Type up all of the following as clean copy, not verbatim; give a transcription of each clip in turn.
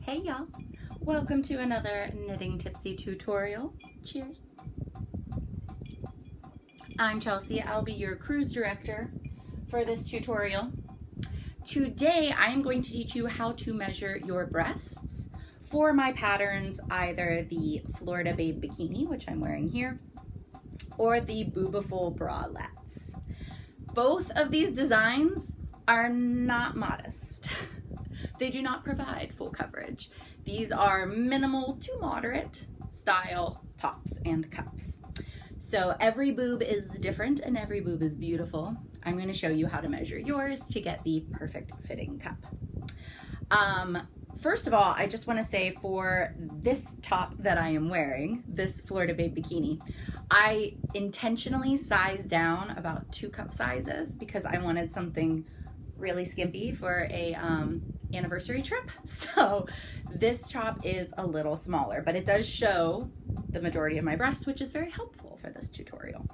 Hey y'all, welcome to another Knitting Tipsy tutorial. Cheers. I'm Chelsea. I'll be your cruise director for this tutorial. Today I'm going to teach you how to measure your breasts for my patterns, either the Florida Babe Bikini, which I'm wearing here, or the Bewbiful bralettes. Both of these designs are not modest. They do not provide full coverage. These are minimal to moderate style tops and cups. So every boob is different and every boob is beautiful. I'm going to show you how to measure yours to get the perfect fitting cup. First of all, I just want to say for this top that I am wearing, this Florida Babe Bikini, I intentionally sized down about 2 cup sizes because I wanted something really skimpy for a anniversary trip. So this top is a little smaller, but it does show the majority of my breast, which is very helpful for this tutorial.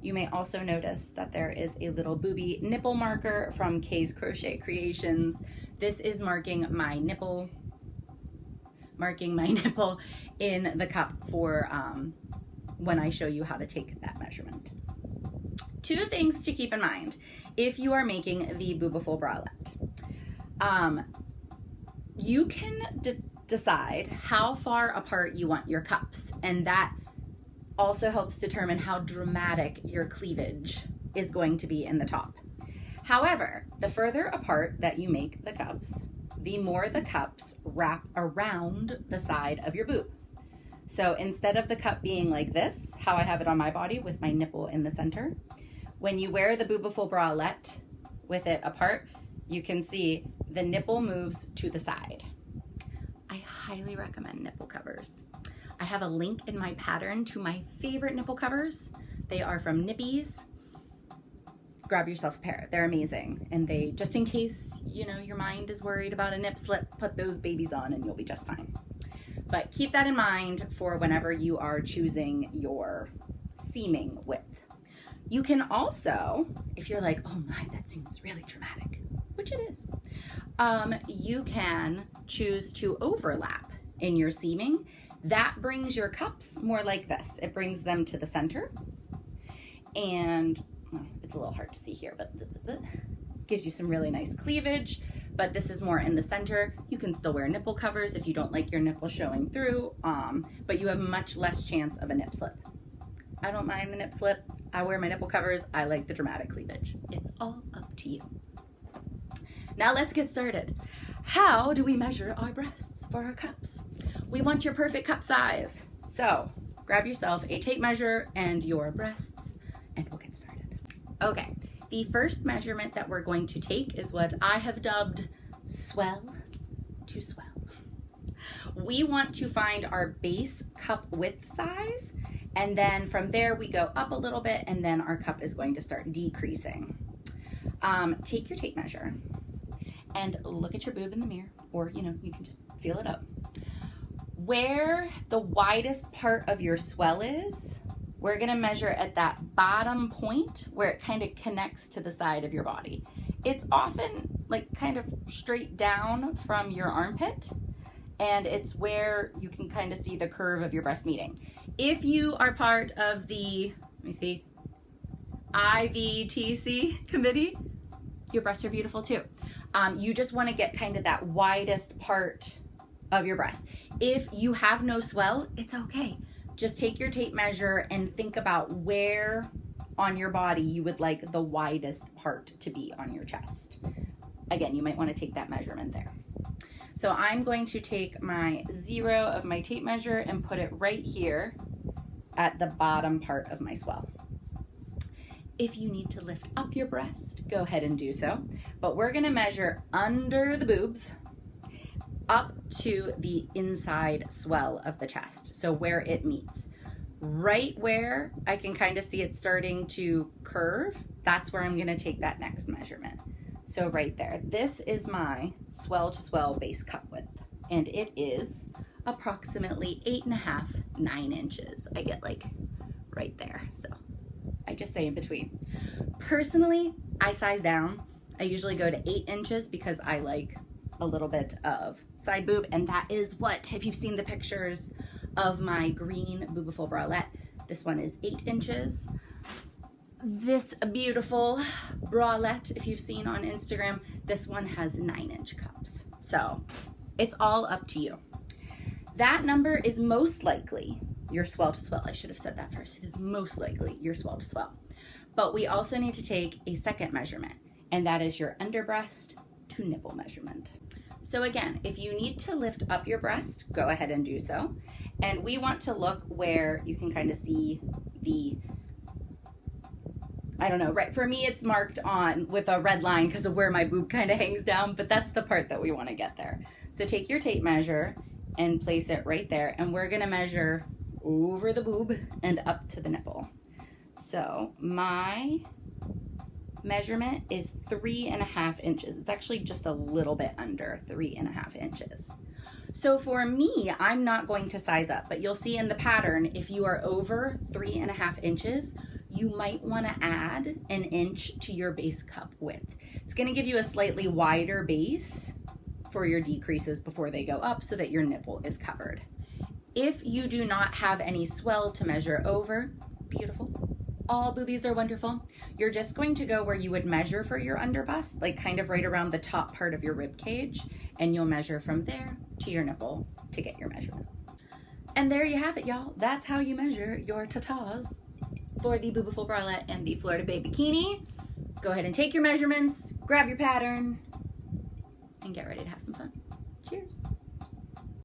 You may also notice that there is a little booby nipple marker from Kay's Crochet Creations. This is marking my nipple in the cup for when I show you how to take that measurement. 2 things to keep in mind if you are making the Bewbiful bralette. You can decide how far apart you want your cups, and that also helps determine how dramatic your cleavage is going to be in the top. However, the further apart that you make the cups, the more the cups wrap around the side of your boob. So instead of the cup being like this, how I have it on my body with my nipple in the center, when you wear the Bewbiful bralette with it apart, you can see the nipple moves to the side. I highly recommend nipple covers. I have a link in my pattern to my favorite nipple covers. They are from Nippies. Grab yourself a pair. They're amazing. And they, just in case, you know, your mind is worried about a nip slip, put those babies on and you'll be just fine. But keep that in mind for whenever you are choosing your seaming width. You can also, if you're like, oh my, that seems really dramatic, which it is, you can choose to overlap in your seaming. That brings your cups more like this. It brings them to the center, and well, it's a little hard to see here, but gives you some really nice cleavage, but this is more in the center. You can still wear nipple covers if you don't like your nipple showing through, but you have much less chance of a nip slip. I don't mind the nip slip. I wear my nipple covers. I like the dramatic cleavage. It's all up to you. Now let's get started. How do we measure our breasts for our cups? We want your perfect cup size. So grab yourself a tape measure and your breasts and we'll get started. Okay, the first measurement that we're going to take is what I have dubbed swell to swell. We want to find our base cup width size, and then from there we go up a little bit, and then our cup is going to start decreasing. Take your tape measure and look at your boob in the mirror, or you know, you can just feel it up. Where the widest part of your swell is, we're gonna measure at that bottom point where it kind of connects to the side of your body. It's often like kind of straight down from your armpit, and it's where you can kind of see the curve of your breast meeting. If you are part of the, let me see, IVTC committee, your breasts are beautiful too. You just want to get kind of that widest part of your breast. If you have no swell, it's okay. Just take your tape measure and think about where on your body you would like the widest part to be on your chest. Again, you might want to take that measurement there. So I'm going to take my 0 of my tape measure and put it right here at the bottom part of my swell. If you need to lift up your breast, go ahead and do so. But we're gonna measure under the boobs up to the inside swell of the chest. So where it meets. Right where I can kind of see it starting to curve, that's where I'm gonna take that next measurement. So right there, this is my swell to swell base cup width, and it is approximately 8.5, 9 inches. I get like right there, so I just say in between. Personally, I size down. I usually go to 8 inches because I like a little bit of side boob, and that is what, if you've seen the pictures of my green Bewbiful bralette, this one is 8 inches. This beautiful bralette, if you've seen on Instagram, this one has 9-inch cups. So it's all up to you. That number is most likely your swell to swell. I should have said that first. It is most likely your swell to swell. But we also need to take a second measurement, and that is your underbreast to nipple measurement. So again, if you need to lift up your breast, go ahead and do so. And we want to look where you can kind of see the, I don't know, right? For me, it's marked on with a red line because of where my boob kind of hangs down, but that's the part that we want to get there. So take your tape measure and place it right there. And we're going to measure over the boob and up to the nipple. So my measurement is 3.5 inches. It's actually just a little bit under 3.5 inches. So for me, I'm not going to size up, but you'll see in the pattern, if you are over 3.5 inches, you might want to add 1 inch to your base cup width. It's going to give you a slightly wider base for your decreases before they go up so that your nipple is covered. If you do not have any swell to measure over, beautiful. All boobies are wonderful. You're just going to go where you would measure for your underbust, like kind of right around the top part of your rib cage, and you'll measure from there to your nipple to get your measurement. And there you have it, y'all. That's how you measure your tatas for the Bewbiful bralette and the Florida Babe Bikini. Go ahead and take your measurements, grab your pattern, and get ready to have some fun. Cheers.